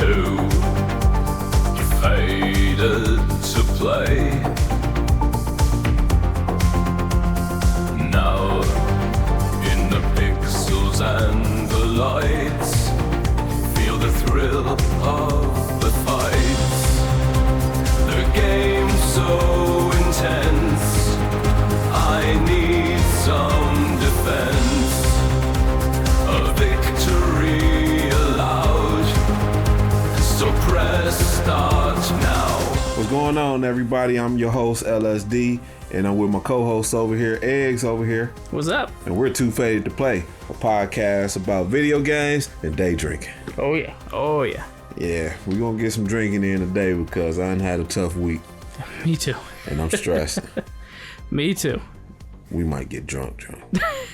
two faded to play. Now in the pixels and the lights, feel the thrill of the fights. The game's so intense, I need some defense. A victory allowed, so press start now. What's going on, everybody? I'm your host, Lsd, and I'm with my co-host over here, Eggs over here. What's up? And we're Too Faded to Play, a podcast about video games and day drinking. Oh yeah. Oh yeah. Yeah, we're gonna get some drinking in today because I done had a tough week. Me too. And I'm stressed. Me too. We might get drunk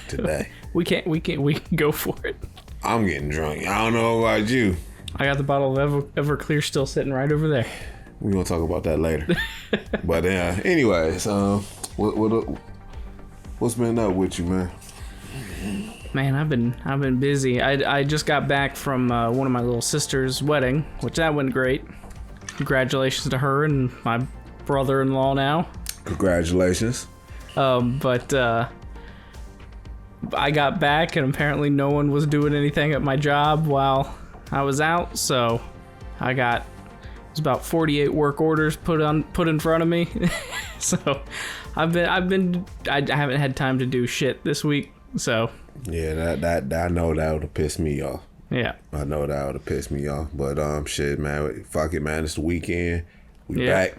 today. We can go for it. I'm getting drunk. I don't know about you. I got the bottle of Everclear still sitting right over there. We're gonna talk about that later. But anyways, what's been up with you, man? Man, I've been busy. I just got back from one of my little sister's wedding, which that went great. Congratulations to her and my brother-in-law now. Congratulations. But I got back and apparently no one was doing anything at my job while I was out, so it was about 48 work orders put in front of me. So I haven't had time to do shit this week. So yeah, that I know that would have pissed me off. Yeah, I know that would have pissed me off. But shit, man, fuck it, man. It's the weekend. We back.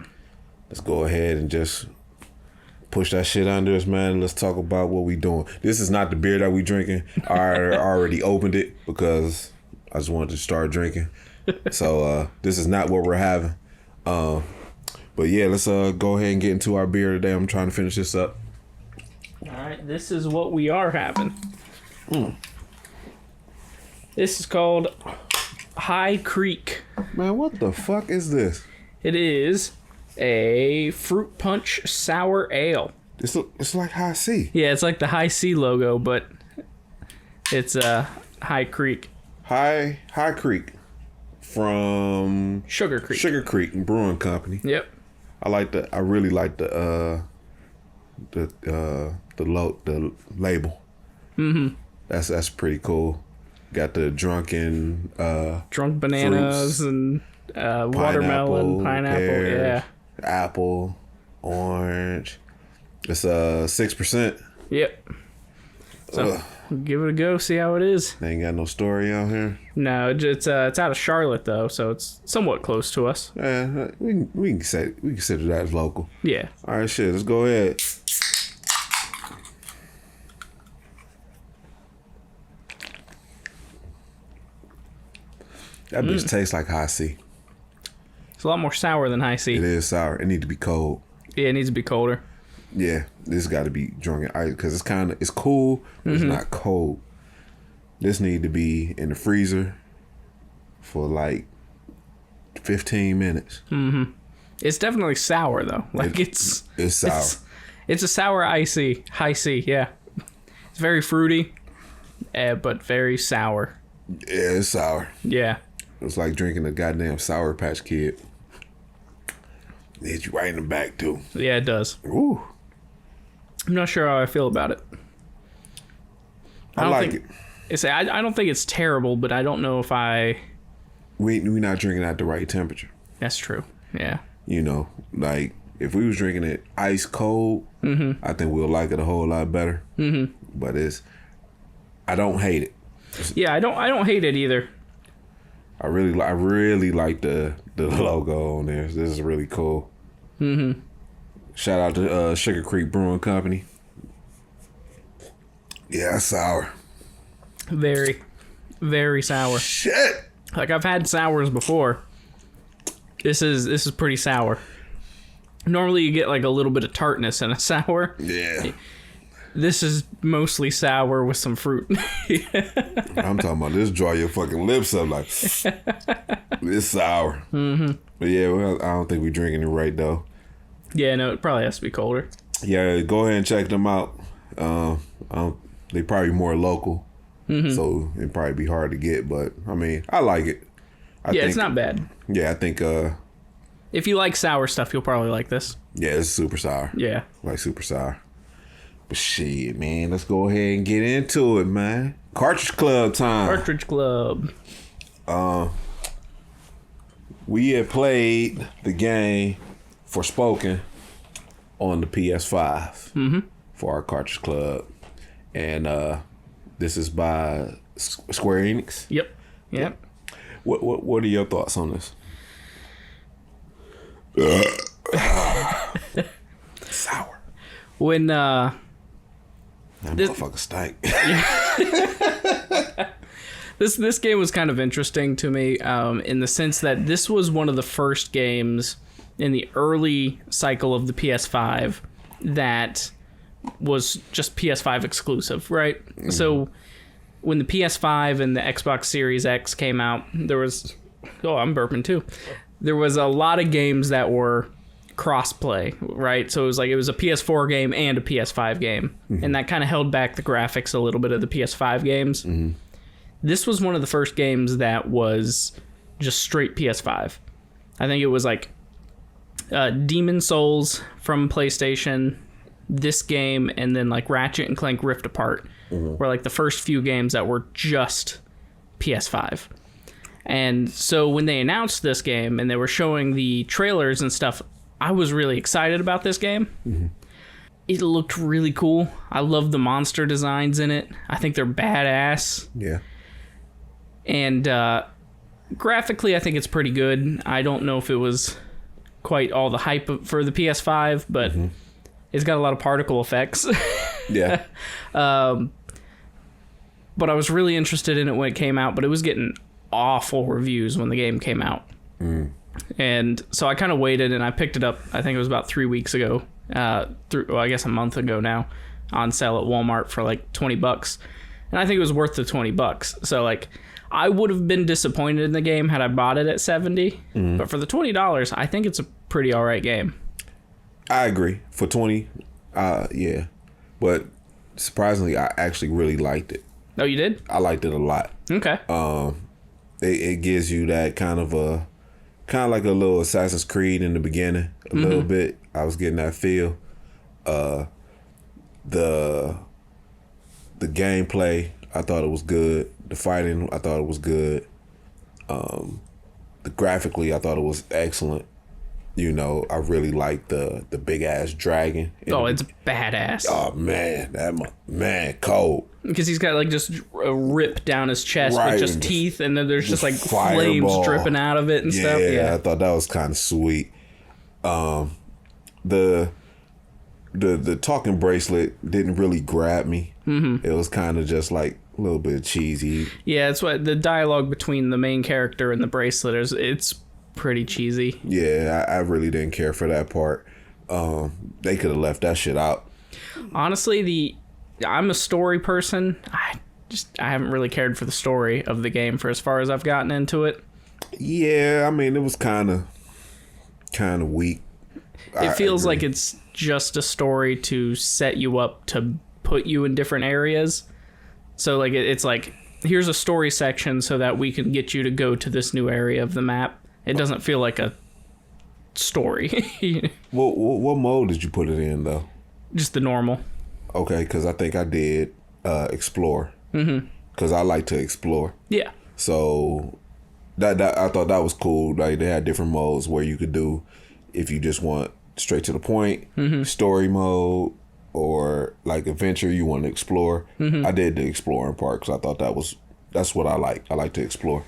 Let's go ahead and just push that shit under us, man. Let's talk about what we doing. This is not the beer that we drinking. I already opened it because I just wanted to start drinking. So this is not what we're having. But yeah, let's go ahead and get into our beer today. I'm trying to finish this up. All right, this is what we are having. This is called High Creek. Man, what the fuck is this? It is a fruit punch sour ale. It's like High C. Yeah, it's like the High C logo, but it's High Creek. High Creek from Sugar Creek Brewing Company. Yep. I really like the label. Mm-hmm. That's pretty cool. Got the drunk bananas fruits, and watermelon, pineapple, pears, apple, orange. It's 6%. Yep. So give it a go, see how it is. They ain't got no story out here. No, it's out of Charlotte though, so it's somewhat close to us. Yeah, we consider that as local. Yeah. All right, shit. Let's go ahead. That bitch tastes like High C. It's a lot more sour than High C. It is sour. It needs to be cold. Yeah, it needs to be colder. Yeah, this got to be drunk in ice because it's cool, but it's not cold. This need to be in the freezer for like 15 minutes. Mm-hmm. It's definitely sour though. Like it's sour. It's a sour High C. Yeah, it's very fruity, but very sour. Yeah, it's sour. Yeah. It's like drinking a goddamn Sour Patch Kid. It hits you right in the back, too. Yeah, it does. Ooh. I'm not sure how I feel about it. I like it. I don't think it's terrible, but I don't know if We're not drinking at the right temperature. That's true. Yeah. You know, like, if we was drinking it ice cold, I think we'll like it a whole lot better. Mm-hmm. But I don't hate it. Yeah, I don't hate it either. I really like the logo on there. This is really cool. Mm-hmm. Shout out to Sugar Creek Brewing Company. Yeah, it's sour. Very, very sour. Shit. Like I've had sours before. This is pretty sour. Normally you get like a little bit of tartness in a sour. Yeah. This is mostly sour with some fruit. I'm talking about this draw your fucking lips up like it's sour. Mm-hmm. But yeah, well, I don't think we're drinking it right though. Yeah, no, it probably has to be colder. Yeah, go ahead and check them out. They probably more local, so it'd probably be hard to get. But I mean, I like it. It's not bad. Yeah, I think. If you like sour stuff, you'll probably like this. Yeah, it's super sour. Yeah, like super sour. But shit, man, let's go ahead and get into it, man. Cartridge Club time. Cartridge Club. We had played the game Forspoken on the PS5 for our Cartridge Club, and this is by Square Enix. Yep. What are your thoughts on this? Sour. When that motherfucker stank. This game was kind of interesting to me in the sense that this was one of the first games in the early cycle of the PS5 that was just PS5 exclusive, right? Mm-hmm. So when the PS5 and the Xbox Series X came out, there was... Oh, I'm burping too. There was a lot of games that were cross-play, right? So it was a PS4 game and a PS5 game. Mm-hmm. And that kind of held back the graphics a little bit of the PS5 games. Mm-hmm. This was one of the first games that was just straight PS5. I think it was like Demon Souls from PlayStation, this game, and then like Ratchet and Clank Rift Apart were like the first few games that were just PS5. And so when they announced this game and they were showing the trailers and stuff, I was really excited about this game. Mm-hmm. It looked really cool. I love the monster designs in it. I think they're badass. Yeah. And graphically, I think it's pretty good. I don't know if it was quite all the hype for the PS5, but it's got a lot of particle effects. Yeah. But I was really interested in it when it came out, but it was getting awful reviews when the game came out. Mm. And so I kind of waited, and I picked it up, I think it was about 3 weeks ago, I guess a month ago now, on sale at Walmart for like $20. And I think it was worth the $20. So like, I would have been disappointed in the game had I bought it at $70. But for the $20, I think it's a pretty all right game. I agree. For $20, yeah. But surprisingly, I actually really liked it. Oh, you did? I liked it a lot. Okay. It gives you that kind of like a little Assassin's Creed in the beginning, a little bit. I was getting that feel. The gameplay, I thought it was good. The fighting, I thought it was good. The graphically, I thought it was excellent. You know, I really liked the big ass dragon. It's badass. Oh man, cold. Because he's got like just a rip down his chest with just teeth, and then there's just like fireball. Flames dripping out of it and stuff. Yeah, I thought that was kind of sweet. The talking bracelet didn't really grab me. Mm-hmm. It was kind of just like a little bit cheesy. Yeah, it's what the dialogue between the main character and the bracelet it's pretty cheesy. Yeah, I really didn't care for that part. They could have left that shit out. Honestly, I'm a story person. I haven't really cared for the story of the game for as far as I've gotten into it. Yeah, I mean, it was kind of weak. It feels like it's just a story to set you up to put you in different areas. So like it's like, here's a story section so that we can get you to go to this new area of the map. It doesn't feel like a story. What mode did you put it in though? Just the normal. Okay, because I think I did explore. Because I like to explore. Yeah. So that I thought that was cool. Like they had different modes where you could do if you just want straight to the point, story mode, or like adventure you want to explore. I did the exploring part because I thought that's what I like. I like to explore.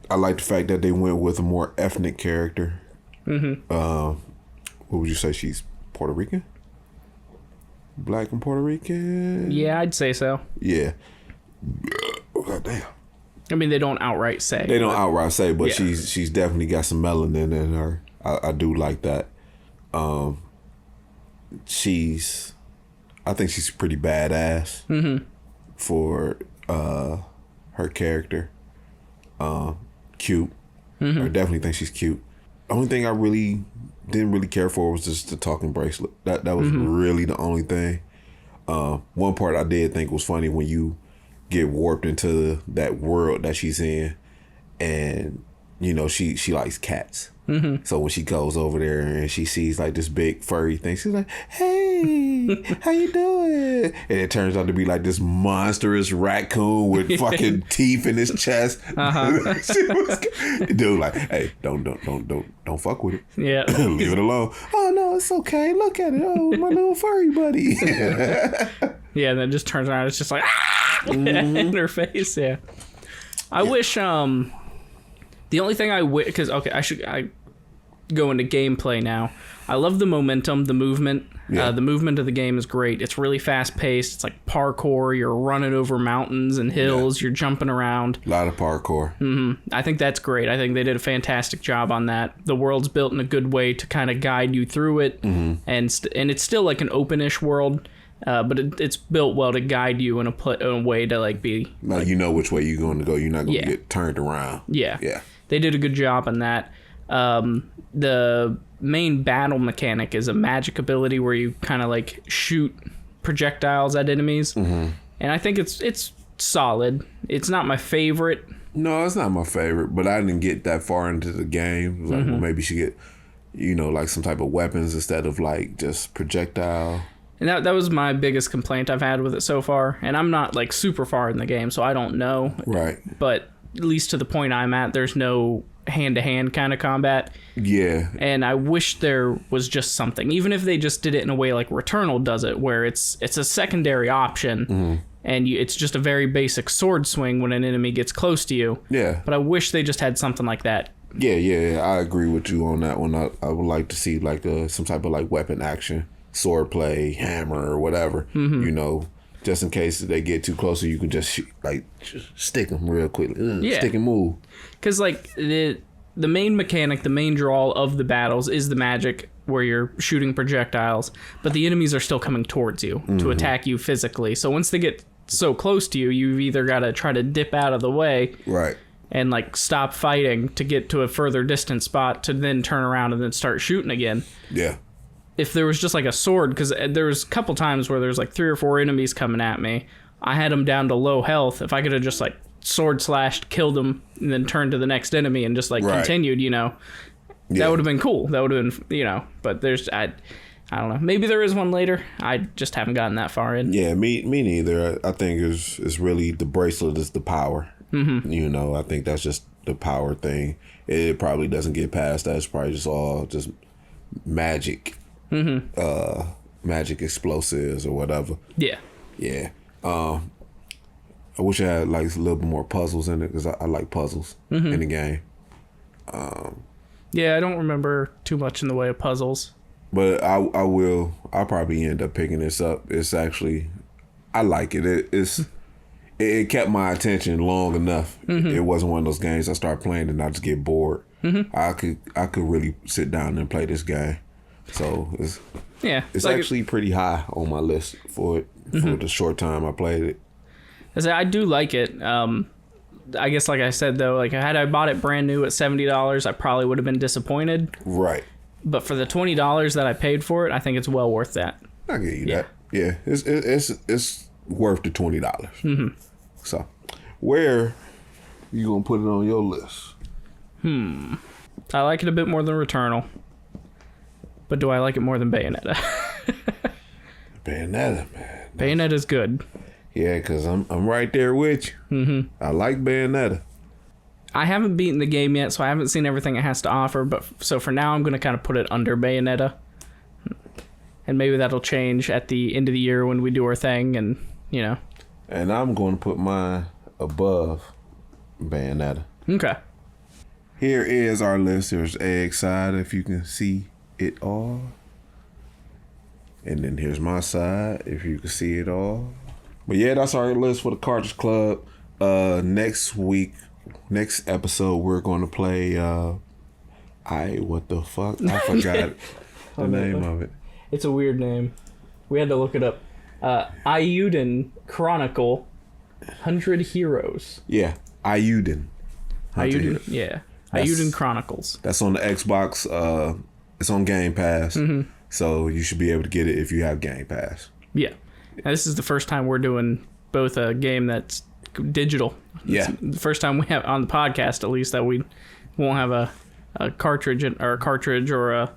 I like the fact that they went with a more ethnic character. What would you say? She's Puerto Rican? Black and Puerto Rican? Yeah, I'd say so. Yeah. Oh, goddamn. I mean, they don't outright say. They don't outright say, but yeah. She's definitely got some melanin in her. I do like that. I think she's pretty badass for her character. Cute. I definitely think she's cute. The only thing I really didn't really care for was just the talking bracelet. That was really the only thing. One part I did think was funny when you get warped into that world that she's in, and you know, she likes cats. Mm-hmm. So when she goes over there and she sees like this big furry thing, she's like, "Hey, how you doing?" And it turns out to be like this monstrous raccoon with fucking teeth in his chest. Dude, like, "Hey, don't fuck with it. Yeah, leave it alone." "Oh no, it's okay. Look at it. Oh, my little furry buddy." Yeah, and then it just turns around. It's just like in her face. Yeah, I wish. The only thing I wish, because I go into gameplay now. I love the momentum, the movement. Yeah. The movement of the game is great. It's really fast paced. It's like parkour. You're running over mountains and hills. Yeah. You're jumping around. A lot of parkour. Mm-hmm. I think that's great. I think they did a fantastic job on that. The world's built in a good way to kind of guide you through it, and it's still like an open-ish world. But it's built well to guide you in a way to like be like, you know which way you're going to go. You're not going to get turned around. Yeah. They did a good job on that. The main battle mechanic is a magic ability where you kind of like shoot projectiles at enemies, and I think it's solid. It's not my favorite. No, it's not my favorite, but I didn't get that far into the game. It was like, well, maybe you should get, you know, like some type of weapons instead of like just projectile. And that was my biggest complaint I've had with it so far. And I'm not like super far in the game, so I don't know. Right. But at least to the point I'm at, there's no hand-to-hand kind of combat. Yeah. And I wish there was just something, even if they just did it in a way like Returnal does it, where it's a secondary option, and it's just a very basic sword swing when an enemy gets close to you. Yeah. But I wish they just had something like that. Yeah, I agree with you on that one. I would like to see like some type of like weapon action, sword play, hammer or whatever, you know, just in case they get too close, so you can just just stick them real quickly. Stick and move. Because like the main mechanic, the main draw of the battles is the magic where you're shooting projectiles, but the enemies are still coming towards you to attack you physically. So once they get so close to you, you've either got to try to dip out of the way, right, and like stop fighting to get to a further distant spot to then turn around and then start shooting again. Yeah. If there was just like a sword, because there was a couple times where there's like 3 or 4 enemies coming at me, I had them down to low health. If I could have just like sword slashed, killed them, and then turned to the next enemy and just like continued, you know, that would have been cool. That would have been, you know, but I don't know. Maybe there is one later. I just haven't gotten that far in. Yeah, me neither. I think it's really the bracelet is the power. You know, I think that's just the power thing. It probably doesn't get past that. It's probably just all just magic. Magic explosives or whatever. Yeah. I wish I had like a little bit more puzzles in it, because I like puzzles in the game. Yeah, I don't remember too much in the way of puzzles. But I'll probably end up picking this up. It's actually, I like it. It kept my attention long enough. It wasn't one of those games I start playing and I just get bored. I could really sit down and play this game. So it's like actually pretty high on my list for it for the short time I played it. I do like it. I guess, like I said though, like had I bought it brand new at $70, I probably would have been disappointed. Right. But for the $20 that I paid for it, I think it's well worth that. I get you that. Yeah, it's worth the $20. So, where you gonna put it on your list? I like it a bit more than Returnal. But do I like it more than Bayonetta? Bayonetta, man. Bayonetta's good. Yeah, because I'm right there with you. I like Bayonetta. I haven't beaten the game yet, so I haven't seen everything it has to offer. But so for now, I'm going to kind of put it under Bayonetta. And maybe that'll change at the end of the year when we do our thing, and, you know. And I'm going to put mine above Bayonetta. Okay. Here is our list. There's Egg side, if you can see it all. And then here's my side, if you can see it all. But yeah, that's our list for the Cartridge Club. Next episode, we're going to play what the fuck? I forgot the name of it. It's a weird name. We had to look it up. Ayuden Chronicle 100 Heroes. Yeah, Ayuden. Yeah. Ayuden Chronicles. That's on the Xbox. It's on Game Pass. So you should be able to get it if you have Game Pass. Yeah. Now, this is the first time we're doing both a game that's digital. Yeah. It's the first time we have on the podcast, at least, that we won't have a cartridge or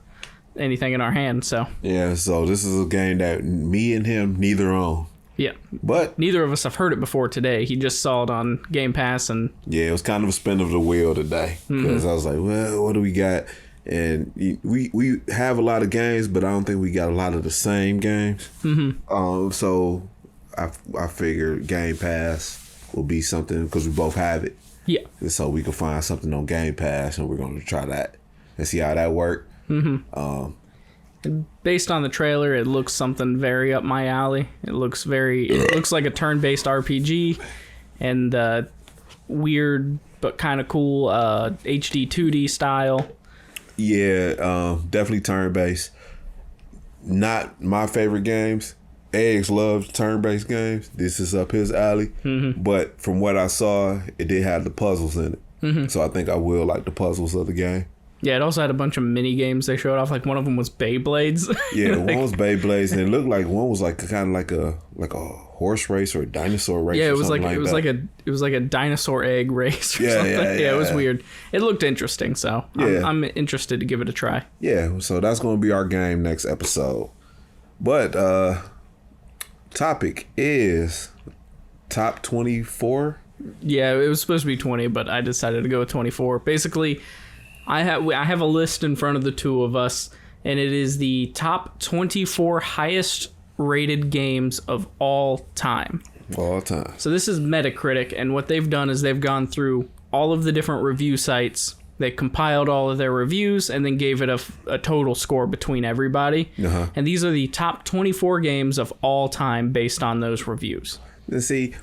anything in our hand. So yeah, so this is a game that me and him neither own. Yeah, but neither of us have heard it before today. He just saw it on Game Pass, and yeah, it was kind of a spin of the wheel today because I was like, well, what do we got? And we have a lot of games, but I don't think we got a lot of the same games. So I figured Game Pass will be something because we both have it. Yeah, and so we can find something on Game Pass, and we're going to try that and see how that works. Based on the trailer, it looks something very up my alley. It looks like a turn-based RPG, and weird but kind of cool HD 2D style. Yeah, definitely turn-based. Not my favorite games. Eggs loves turn-based games. This is up his alley. But from what I saw, it did have the puzzles in it. So I think I will like the puzzles of the game. Yeah, it also had a bunch of mini games they showed off. Like one of them was Beyblades. Yeah, one was Beyblades, and it looked like one was like kind of like a horse race or a dinosaur race. Yeah, it was it was like a dinosaur egg race. Or something. Yeah, it was weird. It looked interesting, so I'm interested to give it a try. Yeah, so that's going to be our game next episode. But topic is top 24. Yeah, it was supposed to be 20, but I decided to go with 24. Basically, I have a list in front of the two of us, and it is the top 24 highest rated games of all time. All time. So this is Metacritic, and what they've done is they've gone through all of the different review sites. They compiled all of their reviews and then gave it a total score between everybody. And these are the top 24 games of all time based on those reviews. And see,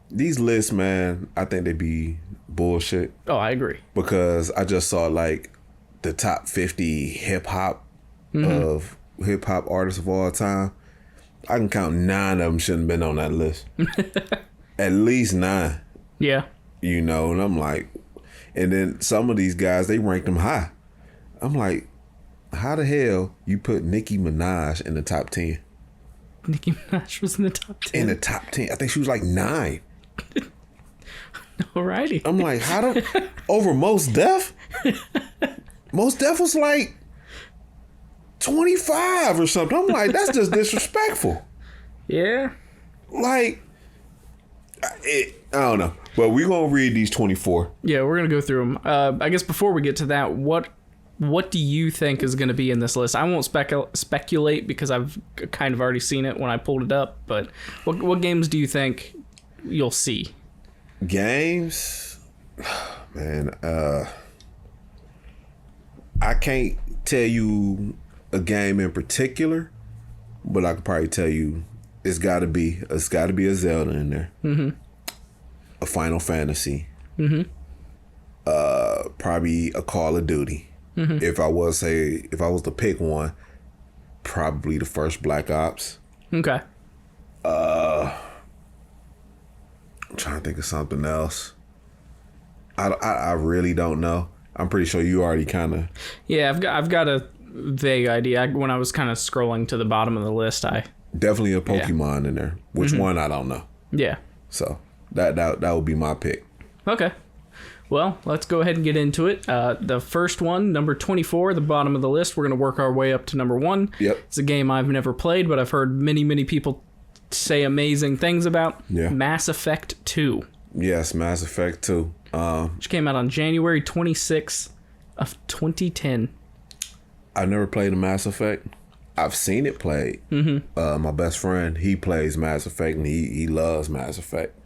these lists, man, I think they be bullshit. Oh, I agree. Because I just saw like the top 50 hip hop artists of all time. I can count 9 of them shouldn't have been on that list. At least 9. Yeah. You know, and I'm like, and then some of these guys, they ranked them high. I'm like, how the hell you put Nicki Minaj in the top 10? Nicki Minaj was in the top 10? In the top 10. I think she was like 9. Alrighty. I'm like, how the over Most Def? Most Def was like 25 or something. I'm like, that's just disrespectful. Yeah. Like, I don't know. But we're going to read these 24. Yeah, we're going to go through them. I guess before we get to that, what do you think is going to be in this list? I won't speculate because I've kind of already seen it when I pulled it up. But what games do you think you'll see? Games? Man, I can't tell you a game in particular, but I could probably tell you it's got to be a Zelda in there. A Final Fantasy. Probably a Call of Duty. If I was to pick one, probably the first Black Ops. Okay. I'm trying to think of something else. I really don't know. I'm pretty sure you already kind of. Yeah, I've got a vague idea. When I was kind of scrolling to the bottom of the list, definitely a Pokemon in there. Which one I don't know. Yeah. So that would be my pick. Okay. Well, let's go ahead and get into it. The first one, number 24, the bottom of the list. We're going to work our way up to number 1. Yep. It's a game I've never played, but I've heard many people say amazing things about. Yeah. Mass Effect 2. Yes, Mass Effect 2. Which came out on January 26th of 2010. I've never played a Mass Effect. I've seen it played. My best friend, he plays Mass Effect, and he loves Mass Effect.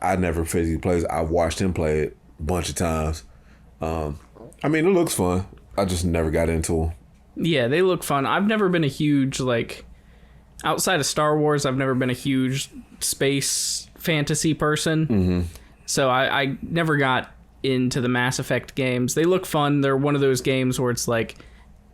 I never physically played it. I've watched him play it a bunch of times. I mean, it looks fun. I just never got into them. Yeah, they look fun. I've never been a huge, outside of Star Wars, I've never been a huge space fantasy person. So I never got into the Mass Effect games. They look fun. They're one of those games where it's like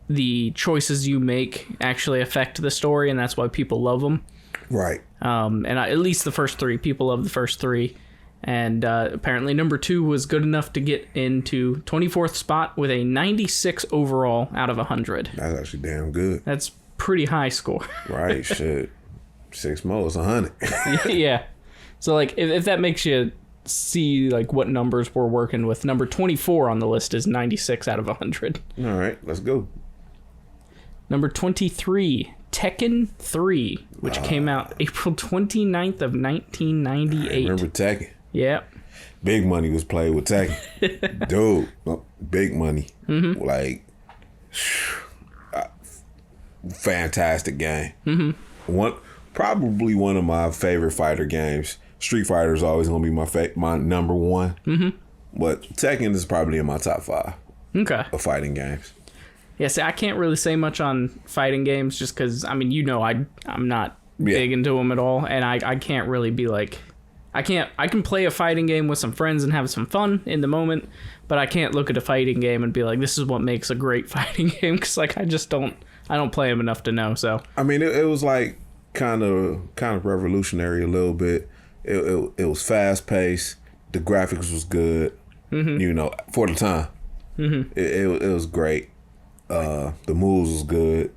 the choices you make actually affect the story, and that's why people love them. Right. At least the first 3. People love the first 3. And apparently number 2 was good enough to get into 24th spot with a 96 overall out of 100. That's actually damn good. That's pretty high score. Right, shit. 6 more is 100. Yeah. So, if that makes you see like what numbers we're working with. Number 24 on the list is 96 out of 100. All right, let's go. Number 23, Tekken 3, which came out April 29th of 1998. I remember Tekken. Yep. Big Money was played with Tekken. Dude, big money. Mm-hmm. Like, fantastic game. Mm-hmm. Probably one of my favorite fighter games. Street Fighter is always going to be my number one. Mm-hmm. But Tekken is probably in my top 5 of fighting games. Yeah, see, I can't really say much on fighting games just because, I mean, I'm not big into them at all. And I can't really be like... I can play a fighting game with some friends and have some fun in the moment, but I can't look at a fighting game and be like, this is what makes a great fighting game, because like I don't play them enough to know. So I mean, it was like kind of revolutionary a little bit. It was fast paced. The graphics was good, for the time. Mm-hmm. It was great. The moves was good.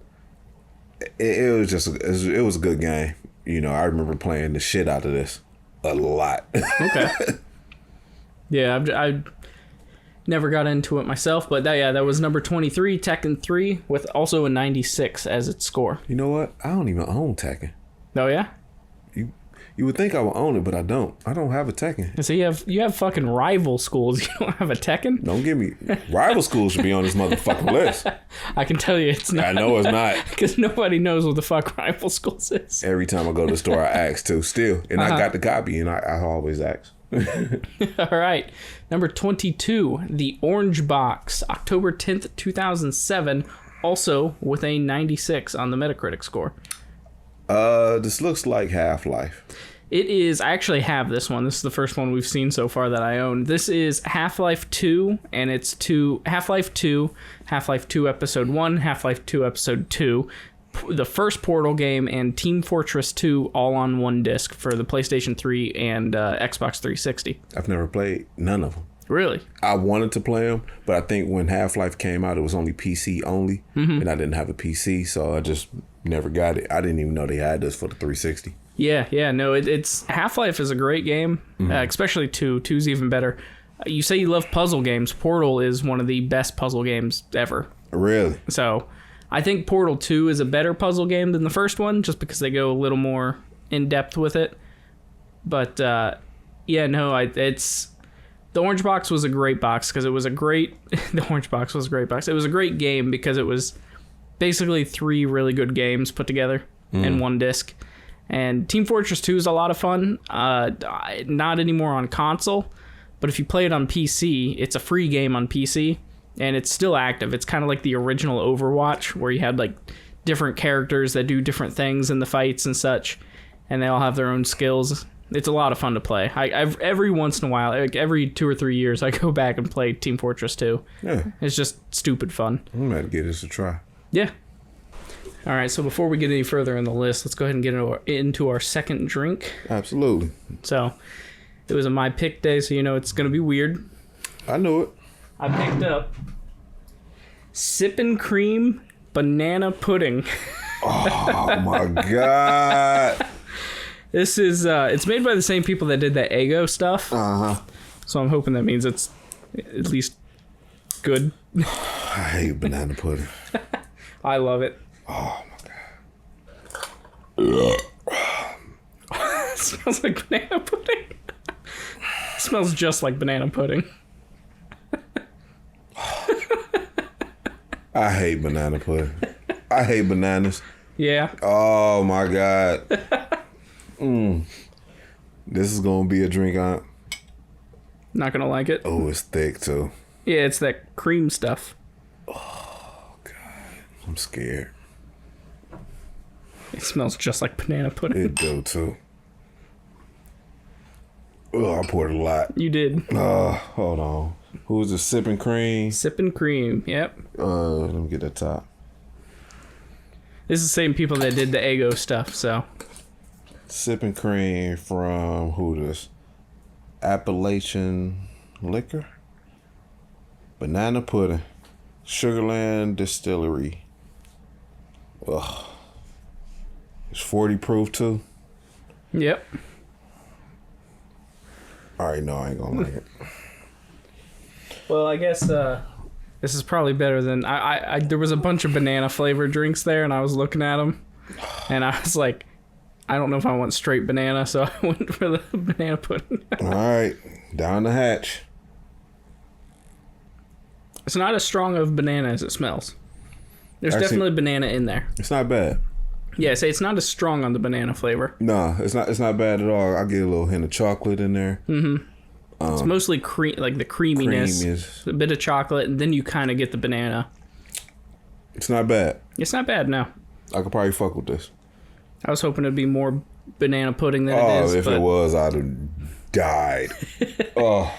It was just it was a good game. I remember playing the shit out of this. A lot. Okay. Yeah, I never got into it myself, but that was number 23, Tekken 3, with also a 96 as its score. You know what? I don't even own Tekken. Oh yeah? You would think I would own it, but I don't. I don't have a Tekken. So you have fucking rival schools. You don't have a Tekken? Don't give me... Rival schools should be on this motherfucking list. I can tell you it's not. I know it's not. Because nobody knows what the fuck rival schools is. Every time I go to the store, I ask too, still. And I got the copy, and I always ask. All right. Number 22, The Orange Box, October 10th, 2007, also with a 96 on the Metacritic score. This looks like Half-Life. It is. I actually have this one. This is the first one we've seen so far that I own. This is Half-Life 2, and it's Half-Life 2, Half-Life 2 Episode 1, Half-Life 2 Episode 2, the first Portal game, and Team Fortress 2 all on one disc for the PlayStation 3 and Xbox 360. I've never played none of them. Really? I wanted to play them, but I think when Half-Life came out, it was only PC only, and I didn't have a PC, so I just never got it. I didn't even know they had this for the 360. Yeah, no, it's Half-Life is a great game, especially 2. 2's even better. You say you love puzzle games. Portal is one of the best puzzle games ever. Really? So, I think Portal 2 is a better puzzle game than the first one, just because they go a little more in-depth with it. But, it's... The Orange Box was a great box, because it was a great... The Orange Box was a great box. It was a great game, because it was basically 3 really good games put together in one disc. And Team Fortress 2 is a lot of fun. Not anymore on console, but if you play it on PC, it's a free game on PC, and it's still active. It's kind of like the original Overwatch, where you had like different characters that do different things in the fights and such, and they all have their own skills. It's a lot of fun to play. I've every once in a while, like every 2 or 3 years, I go back and play Team Fortress 2. Yeah. It's just stupid fun. I'm going to give this a try. Yeah. All right, so before we get any further in the list, let's go ahead and get into our second drink. Absolutely. So, it was a My Pick day, so you know it's going to be weird. I knew it. I picked up Sippin' Cream Banana Pudding. Oh, my God. This is, it's made by the same people that did the Eggo stuff. Uh-huh. So I'm hoping that means it's at least good. I hate banana pudding. I love it. Oh my God. It smells like banana pudding. It smells just like banana pudding. I hate banana pudding. I hate bananas. Yeah. Oh my God. This is gonna be a drink on. Not gonna like it. Oh, it's thick too. Yeah, it's that cream stuff. Oh God, I'm scared. It smells just like banana pudding. It do too. Oh, I poured a lot. You did. Hold on. Who's the Sippin' Cream? Sippin' Cream. Yep. Let me get that top. This is the same people that did the Eggo stuff, so. Sippin' Cream from who this? Appalachian Liquor? Banana Pudding. Sugarland Distillery. Ugh. It's 40 proof too. Yep. All right, no, I ain't gonna like it. Well, I guess this is probably better than I. There was a bunch of banana flavored drinks there, and I was looking at them, and I was like, I don't know if I want straight banana, so I went for the banana pudding. All right, down the hatch. It's not as strong of banana as it smells. There's definitely banana in there. It's not bad. Yeah, it's not as strong on the banana flavor. No, it's not. It's not bad at all. I get a little hint of chocolate in there. Mm-hmm. It's mostly like the creaminess, a bit of chocolate, and then you kind of get the banana. It's not bad. It's not bad, no. I could probably fuck with this. I was hoping it'd be more banana pudding than it is. Oh, if it was, I'd have died. Oh,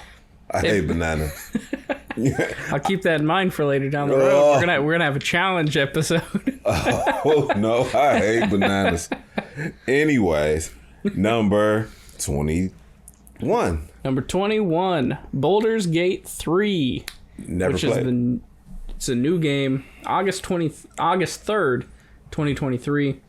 I hate bananas. I'll keep that in mind for later down the road. We're gonna have a challenge episode. Oh no, I hate bananas. Anyways, number 21. Number 21, Baldur's Gate 3. Never played. It's a new game. August 3rd, 2023.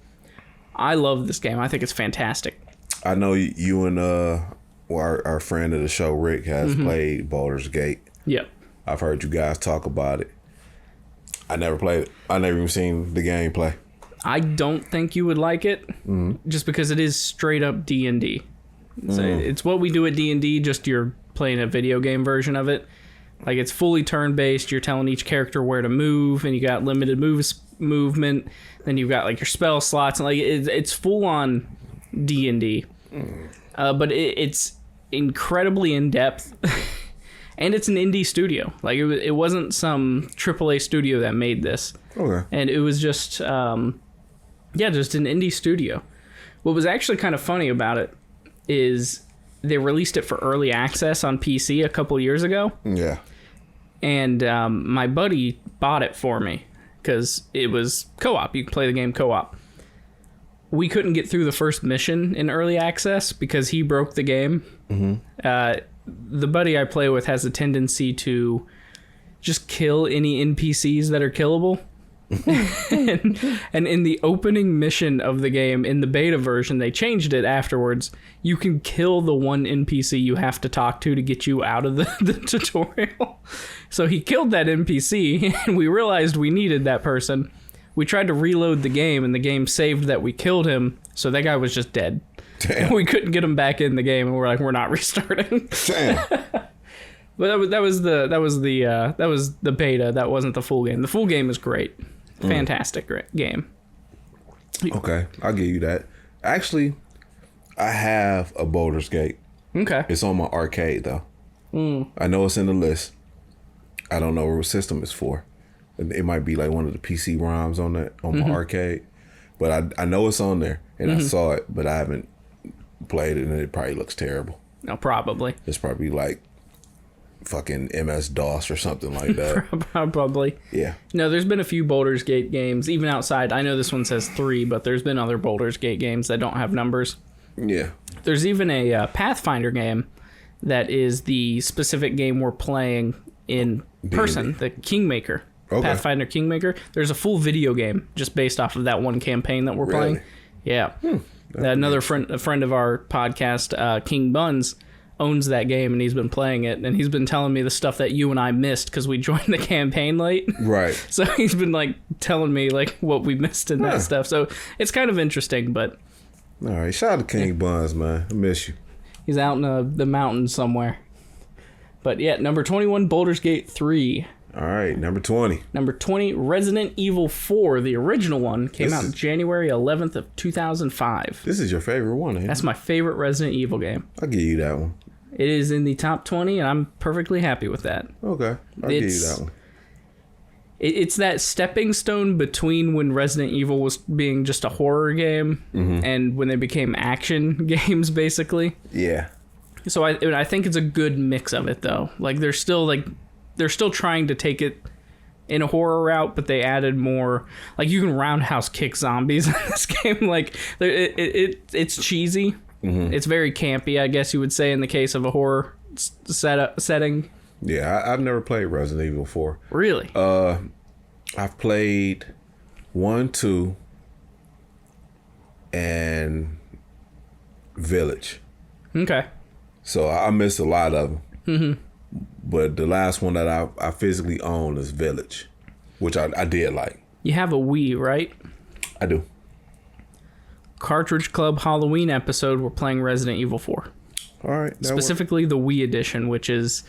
I love this game. I think it's fantastic. I know you and our friend of the show, Rick, has played Baldur's Gate. Yep. I've heard you guys talk about it. I never played it. I never even seen the gameplay. I don't think you would like it, just because it is straight up D&D. So it's what we do at D&D, just you're playing a video game version of it. Like, it's fully turn-based. You're telling each character where to move, and you got limited movement. Then you've got, like, your spell slots. And like, it's full-on D&D. But it's incredibly in-depth. And it's an indie studio. Like, it wasn't some AAA studio that made this. Okay. And it was just, just an indie studio. What was actually kind of funny about it is they released it for early access on PC a couple years ago. Yeah. And my buddy bought it for me because it was co-op. You could play the game co-op. We couldn't get through the first mission in early access because he broke the game. The buddy I play with has a tendency to just kill any NPCs that are killable. and in the opening mission of the game, in the beta version, they changed it afterwards. You can kill the one NPC you have to talk to get you out of the tutorial. So he killed that NPC, and we realized we needed that person. We tried to reload the game, and the game saved that we killed him, so that guy was just dead. Damn. We couldn't get him back in the game, and we're like, we're not restarting. Damn. But that was the beta. That wasn't the full game. The full game is great. Fantastic great game. Okay, I'll give you that. Actually, I have a Baldur's Gate. Okay. It's on my arcade though. I know it's in the list. I don't know what system it's for. It might be like one of the PC ROMs on my arcade, but I know it's on there, and I saw it, but I haven't played it, and it probably looks terrible. No, probably. It's probably like fucking MS-DOS or something like that. Probably. Yeah. No, there's been a few Baldur's Gate games, even outside. I know this one says 3, but there's been other Baldur's Gate games that don't have numbers. Yeah. There's even a Pathfinder game that is the specific game we're playing in person, the Kingmaker. Okay. Pathfinder Kingmaker. There's a full video game just based off of that one campaign that we're playing. Yeah. Another friend of our podcast, King Buns, owns that game, and he's been playing it, and he's been telling me the stuff that you and I missed because we joined the campaign late. Right. So he's been like telling me like what we missed in that stuff. So it's kind of interesting, but all right. Shout out to King Buns, man. I miss you. He's out in the mountains somewhere. But yeah, number 21, Baldur's Gate 3. All right, number 20. Number 20, Resident Evil 4, the original one, came out January 11th of 2005. This is your favorite one, eh? That's my favorite Resident Evil game. I'll give you that one. It is in the top 20, and I'm perfectly happy with that. Okay, I'll give you that one. It's that stepping stone between when Resident Evil was being just a horror game and when they became action games, basically. Yeah. So I think it's a good mix of it, though. Like, they're still trying to take it in a horror route, but they added more. Like, you can roundhouse kick zombies in this game. Like, it's cheesy. It's very campy, I guess you would say, in the case of a horror setting. Yeah, I've never played Resident Evil 4. Really? I've played 1, 2, and Village. Okay. So I missed a lot of them. Mm-hmm. But the last one that I physically own is Village, which I did like. You have a Wii, right? I do. Cartridge Club Halloween episode, we're playing Resident Evil 4. All right. Specifically the Wii edition, which is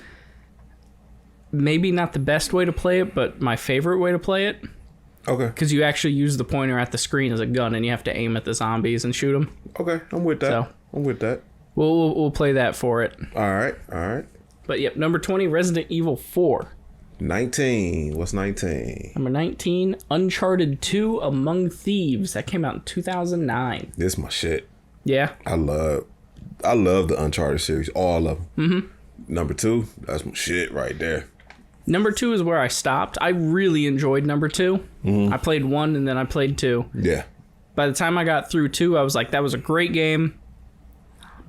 maybe not the best way to play it, but my favorite way to play it. Okay. Because you actually use the pointer at the screen as a gun, and you have to aim at the zombies and shoot them. Okay, I'm with that. So, I'm with that. We'll play that for it. All right. But yep, number 20, Resident Evil 4. 19. What's 19? Number 19, Uncharted 2 Among Thieves. That came out in 2009. This is my shit. Yeah. I love the Uncharted series, all of them. Mm-hmm. Number 2, that's my shit right there. Number 2 is where I stopped. I really enjoyed number 2. Mm-hmm. I played 1 and then I played 2. Yeah. By the time I got through 2, I was like, that was a great game.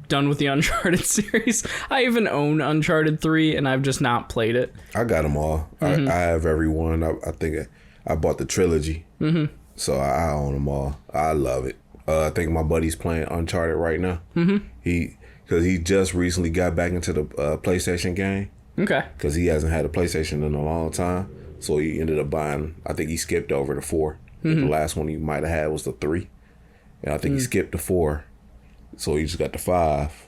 Done with the Uncharted series. I even own Uncharted 3 and I've just not played it. I got them all. Mm-hmm. I have every one. I think I bought the trilogy. Mm-hmm. So I own them all. I love it. I think my buddy's playing Uncharted right now. Mm-hmm. Because he just recently got back into the PlayStation game. Okay. Because he hasn't had a PlayStation in a long time. So he ended up buying, I think he skipped over to 4. Mm-hmm. The last one he might have had was the 3. And I think he skipped to 4. So he just got the 5.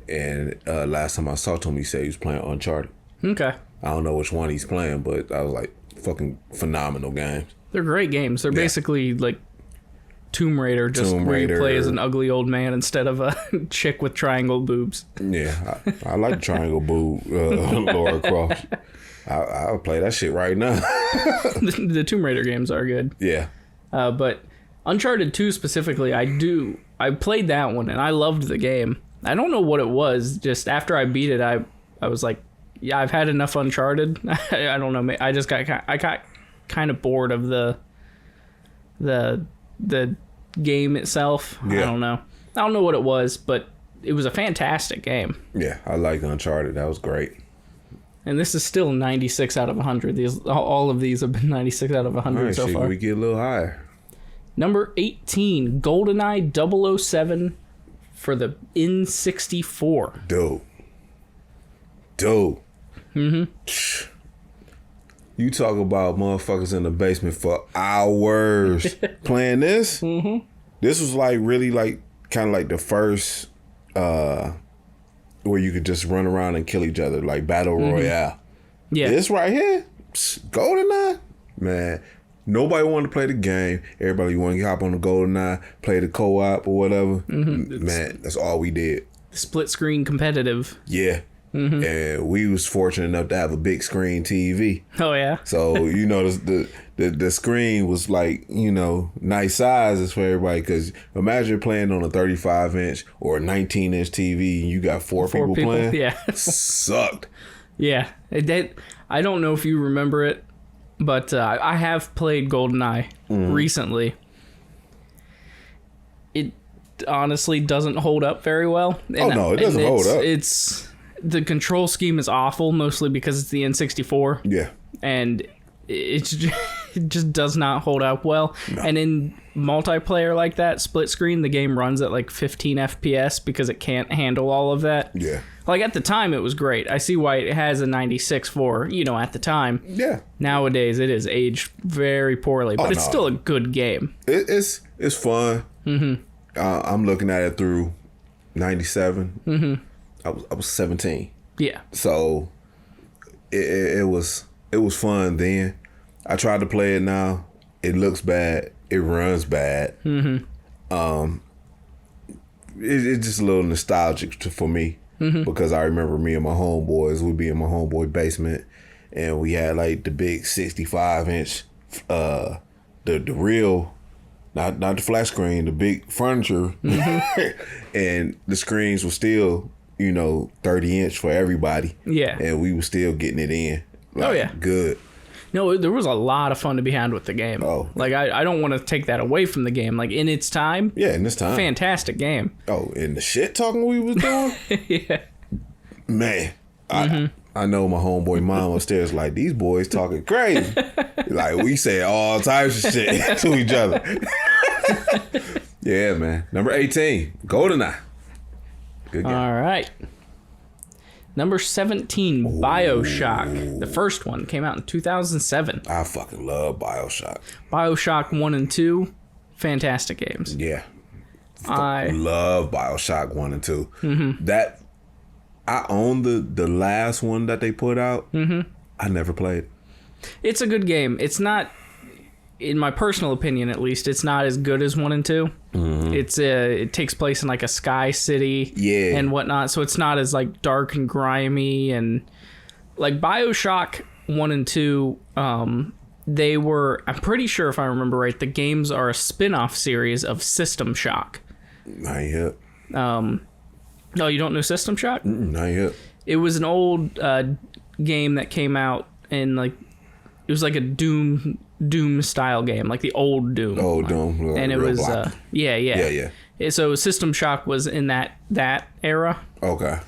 And last time I talked to him, he said he was playing Uncharted. Okay. I don't know which one he's playing, but I was like, fucking phenomenal games. They're great games. They're basically like Tomb Raider, just where you play as an ugly old man instead of a chick with triangle boobs. Yeah, I like triangle boob Laura Croft. I'll play that shit right now. The Tomb Raider games are good. Yeah. But Uncharted 2 specifically, I played that one and I loved the game. I don't know what it was. Just after I beat it, I was like, yeah, I've had enough Uncharted. I don't know. I got kind of bored of the game itself. Yeah. I don't know what it was, but it was a fantastic game. Yeah, I like Uncharted. That was great. And this is still 96 out of 100. All of these have been 96 out of 100 so far. We get a little higher. Number 18, GoldenEye 007 for the N64. Dope. Mm-hmm. You talk about motherfuckers in the basement for hours playing this. Mm-hmm. This was like really like kind of like the first where you could just run around and kill each other, like Battle Royale. Yeah. This right here, GoldenEye, man. Nobody wanted to play the game. Everybody wanted to hop on the GoldenEye, play the co-op or whatever. Mm-hmm. Man, that's all we did. Split screen competitive. Yeah. Mm-hmm. And we was fortunate enough to have a big screen TV. Oh yeah. So you know the screen was like, you know, nice sizes for everybody. Because imagine playing on a 35-inch or a 19-inch TV and you got four people playing. Yeah. Sucked. Yeah. I don't know if you remember it, but I have played GoldenEye recently. It honestly doesn't hold up very well. No, it doesn't hold up. The control scheme is awful, mostly because it's the N64. Yeah. And it just does not hold up well. No. And in multiplayer like that, split screen, the game runs at like 15 FPS because it can't handle all of that. Yeah. Like at the time, it was great. I see why it has a 96 for, at the time. Yeah. Nowadays, it is aged very poorly, but it's still a good game. It's fun. Mm-hmm. I'm looking at it through 97. Mm-hmm. I was 17. Yeah. So it was fun then. I tried to play it now. It looks bad. It runs bad. Mm-hmm. It's just a little nostalgic for me because I remember me and my homeboys. We'd be in my homeboy basement, and we had like the big 65-inch, the real. Not the flat screen, the big furniture, and the screens were still 30-inch for everybody. Yeah. And we were still getting it in. Good. No, there was a lot of fun to be had with the game. Oh. Like, I don't want to take that away from the game. Like, in its time. Yeah, in its time. Fantastic game. Oh, and the shit talking we was doing? Yeah. Man. I know my homeboy mom upstairs like, these boys talking crazy. Like, we say all types of shit to each other. Yeah, man. Number 18, GoldenEye. Good game. All right. Number 17, BioShock. The first one came out in 2007. I fucking love BioShock. BioShock 1 and 2, fantastic games. Yeah. I love BioShock 1 and 2. That I own the last one that they put out. I never played. It's a good game. It's not, in my personal opinion at least, it's not as good as 1 and 2. It takes place in like a sky city and whatnot, so it's not as like dark and grimy. And like BioShock 1 and 2, they were, I'm pretty sure if I remember right, the games are a spin-off series of System Shock. Not yet. Oh, you don't know System Shock? Not yet. It was an old game that came out in like, it was like a Doom style game, like the old Doom. Old Doom. And it was yeah. So System Shock was in that era. Okay.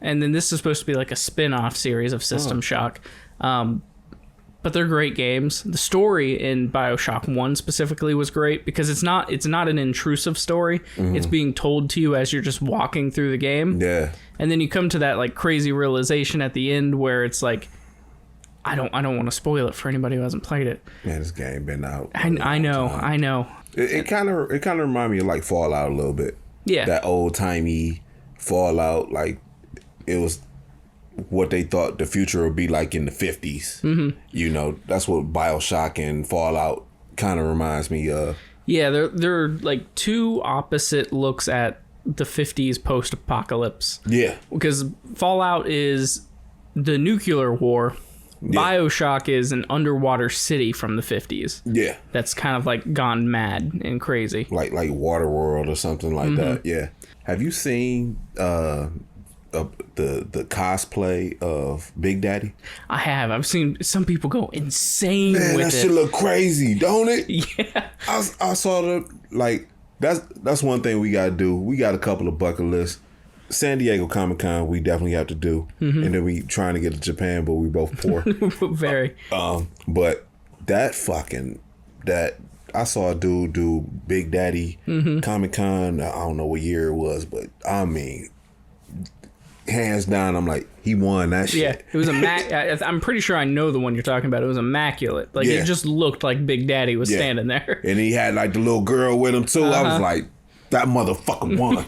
And then this is supposed to be like a spin-off series of System Shock. But they're great games. The story in BioShock 1 specifically was great because it's not an intrusive story. It's being told to you as you're just walking through the game. Yeah. And then you come to that like crazy realization at the end where it's like, I don't want to spoil it for anybody who hasn't played it. Man, this game been out. I know. It kind of remind me of like Fallout a little bit. Yeah. That old timey Fallout, like it was what they thought the future would be like in the 50s. You know, that's what BioShock and Fallout kind of reminds me of. Yeah, they're like two opposite looks at the 50s post-apocalypse. Yeah. Because Fallout is the nuclear war. Yeah. BioShock is an underwater city from the 50s. Yeah. That's kind of like gone mad and crazy. Like Waterworld or something like that. Yeah. Have you seen the cosplay of Big Daddy? I have. I've seen some people go insane with it. Man, that shit look crazy, don't it? Yeah. I saw the, like, that's one thing we gotta do. We got a couple of bucket lists. San Diego Comic-Con we definitely have to do. And then we trying to get to Japan, but we both poor. Very. But that I saw a dude do Big Daddy Comic-Con. I don't know what year it was, but I mean, hands down, I'm like, he won that shit. Yeah, it was I'm pretty sure I know the one you're talking about. It was immaculate. Like, it just looked like Big Daddy was standing there. And he had like the little girl with him too. I was like, that motherfucker won.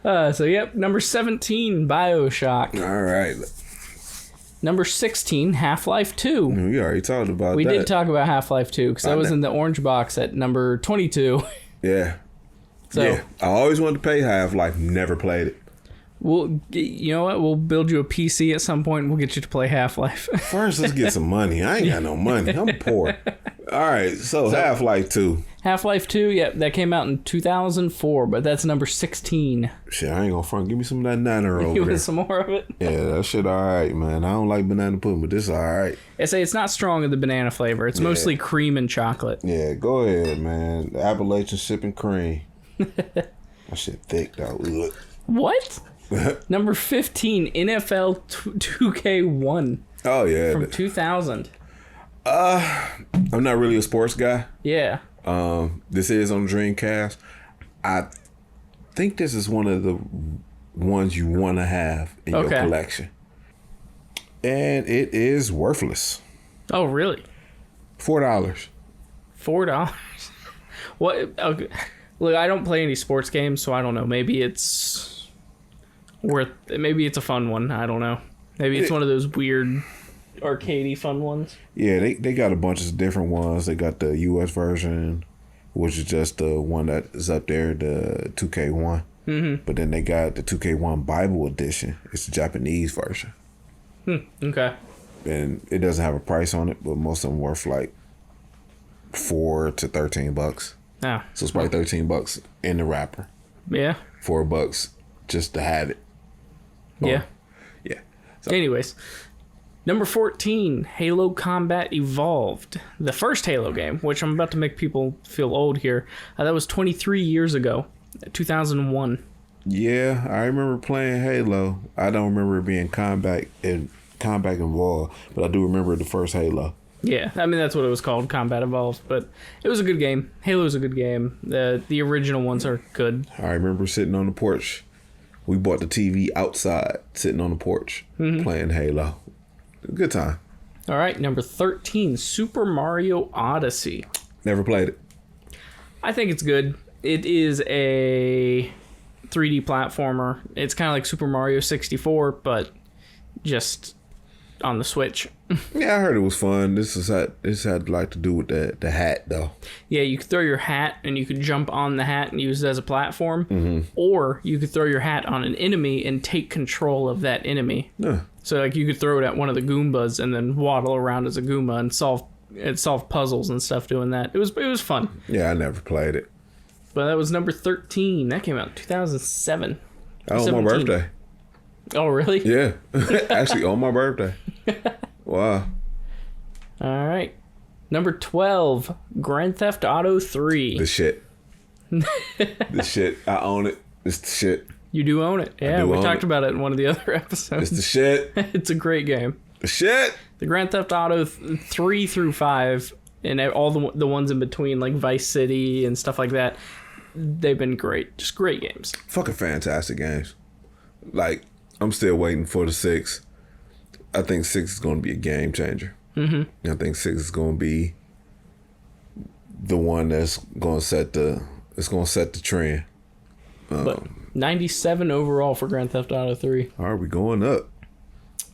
Yeah. So, yep, number 17, BioShock. All right. Number 16, Half-Life 2. We already talked about that. We did talk about Half-Life 2 because that was in the orange box at number 22. Yeah. So, yeah. I always wanted to play Half-Life. Never played it. Well, you know what? We'll build you a PC at some point and we'll get you to play Half-Life. First, let's get some money. I ain't got no money. I'm poor. All right. So Half-Life 2. Half-Life 2, yep, that came out in 2004, but that's number 16. Shit, I ain't gonna front. Give me some of that nana over Give there. me some more of it? Yeah, that shit all right, man. I don't like banana pudding, but this all right. I say it's not strong in the banana flavor. It's mostly cream and chocolate. Yeah, go ahead, man. The Appalachian sipping cream. That shit thick, though. Ugh. What? Number 15, NFL 2K1. Oh, yeah. From 2000. I'm not really a sports guy. Yeah. This is on Dreamcast. I think this is one of the ones you want to have in your collection. And it is worthless. Oh, really? $4. $4? What? Okay. Look, I don't play any sports games, so I don't know. Maybe it's maybe it's a fun one. I don't know. Maybe it's one of those weird arcadey fun ones. Yeah, they got a bunch of different ones. They got the US version, which is just the one that is up there, the 2K1. But then they got the 2K1 Bible edition. It's the Japanese version. Okay. And it doesn't have a price on it, but most of them worth like $4 to $13. Ah. So it's probably $13 in the wrapper. Yeah. $4 just to have it. Yeah. Yeah. So, anyways. Number 14, Halo Combat Evolved. The first Halo game, which I'm about to make people feel old here. That was 23 years ago, 2001. Yeah, I remember playing Halo. I don't remember it being combat involved, but I do remember the first Halo. Yeah, I mean, that's what it was called, Combat Evolved, but it was a good game. Halo's a good game. The original ones are good. I remember sitting on the porch We bought the TV outside, sitting on the porch, playing Halo. Good time. All right, number 13, Super Mario Odyssey. Never played it. I think it's good. It is a 3D platformer. It's kind of like Super Mario 64, but just on the Switch. Yeah, I heard it was fun. This had like to do with the hat though. Yeah, you could throw your hat and you could jump on the hat and use it as a platform, or you could throw your hat on an enemy and take control of that enemy. Yeah. So like you could throw it at one of the Goombas and then waddle around as a Goomba and solve puzzles and stuff doing that. It was fun. Yeah, I never played it. But that was number 13. That came out in 2007. On my birthday. Oh, really? Yeah. Actually, on my birthday. Wow. All right. Number 12, Grand Theft Auto 3. The shit. The shit. I own it. It's the shit. You do own it. Yeah, we talked about it in one of the other episodes. It's the shit. It's a great game. The shit. The Grand Theft Auto 3 through 5 and all the ones in between, like Vice City and stuff like that, they've been great. Just great games. Fucking fantastic games. Like, I'm still waiting for the 6. I think 6 is going to be a game changer. Mm-hmm. I think 6 is going to be the one that's going to set the trend. But 97 overall for Grand Theft Auto 3. All right, we going up.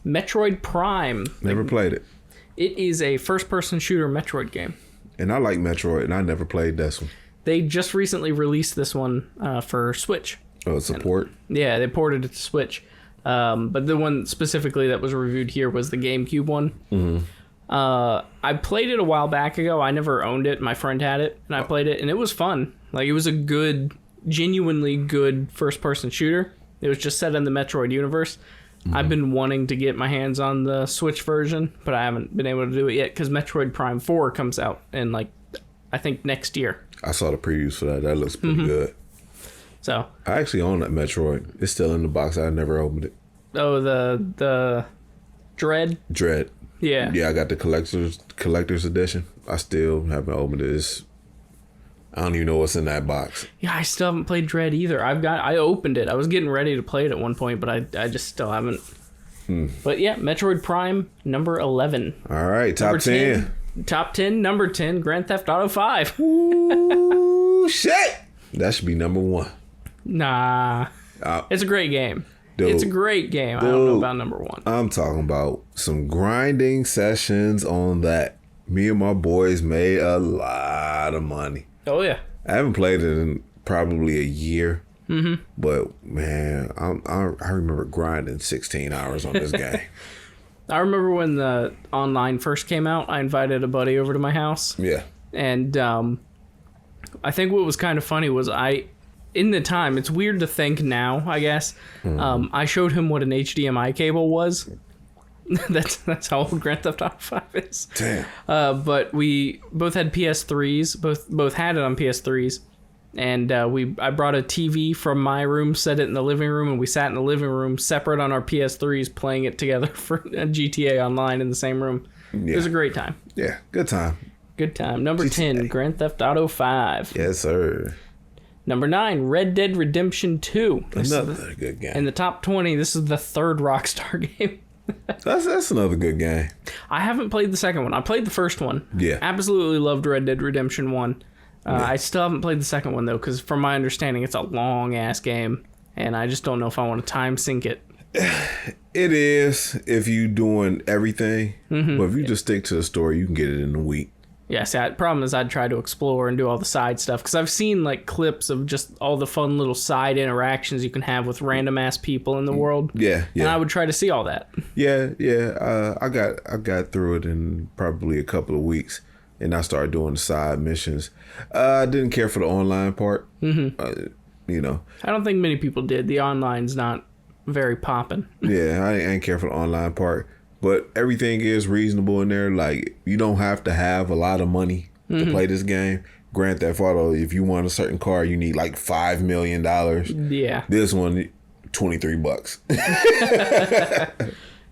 Metroid Prime. Never played it. It is a first-person shooter Metroid game. And I like Metroid, and I never played this one. They just recently released this one for Switch. Oh, it's a port? Yeah, they ported it to Switch. But the one specifically that was reviewed here was the GameCube one. Mm-hmm. I played it a while back ago. I never owned it. My friend had it, and I played it, and it was fun. Like, it was a good, genuinely good first-person shooter. It was just set in the Metroid universe. Mm-hmm. I've been wanting to get my hands on the Switch version, but I haven't been able to do it yet because Metroid Prime 4 comes out in, like, I think next year. I saw the previews for that. That looks pretty good. So I actually own that Metroid. It's still in the box. I never opened it. Oh, the Dread? Dread. Yeah. Yeah, I got the collector's edition. I still haven't opened it. I don't even know what's in that box. Yeah, I still haven't played Dread either. I opened it. I was getting ready to play it at one point, but I just still haven't. But yeah, Metroid Prime, number 11. All right, top Number 10. Top 10, number 10, Grand Theft Auto 5. Ooh, shit. That should be number 1. Nah. It's a great game. Dude, it's a great game. I don't know about number 1. I'm talking about some grinding sessions on that. Me and my boys made a lot of money. Oh, yeah. I haven't played it in probably a year. Mm-hmm. But, man, I remember grinding 16 hours on this game. I remember when the online first came out, I invited a buddy over to my house. Yeah. And I think what was kind of funny was in the time, it's weird to think now, I guess, I showed him what an HDMI cable was. That's how old Grand Theft Auto 5 is. Damn. But we both had PS3s, both had it on PS3s. And I brought a TV from my room, set it in the living room, and we sat in the living room separate on our PS3s playing it together for GTA Online in the same room. Yeah. It was a great time. Yeah, good time. Good time. Number 10, Grand Theft Auto 5. Yes, sir. Number 9, Red Dead Redemption 2. Another good game. In the top 20, this is the third Rockstar game. That's another good game. I haven't played the second one. I played the first one. Yeah. Absolutely loved Red Dead Redemption 1. I still haven't played the second one, though, because from my understanding, it's a long-ass game, and I just don't know if I want to time sync it. It is, if you doing everything, but if you just stick to the story, you can get it in a week. Yeah, see, the problem is I'd try to explore and do all the side stuff, because I've seen, like, clips of just all the fun little side interactions you can have with random-ass people in the world. Yeah. And I would try to see all that. Yeah. I got through it in probably a couple of weeks. And I started doing the side missions. I didn't care for the online part. You know. I don't think many people did. The online's not very popping. Yeah, I ain't care for the online part. But everything is reasonable in there. Like, you don't have to have a lot of money to play this game. Grand Theft Auto, if you want a certain car, you need like $5 million. Yeah. This one, $23.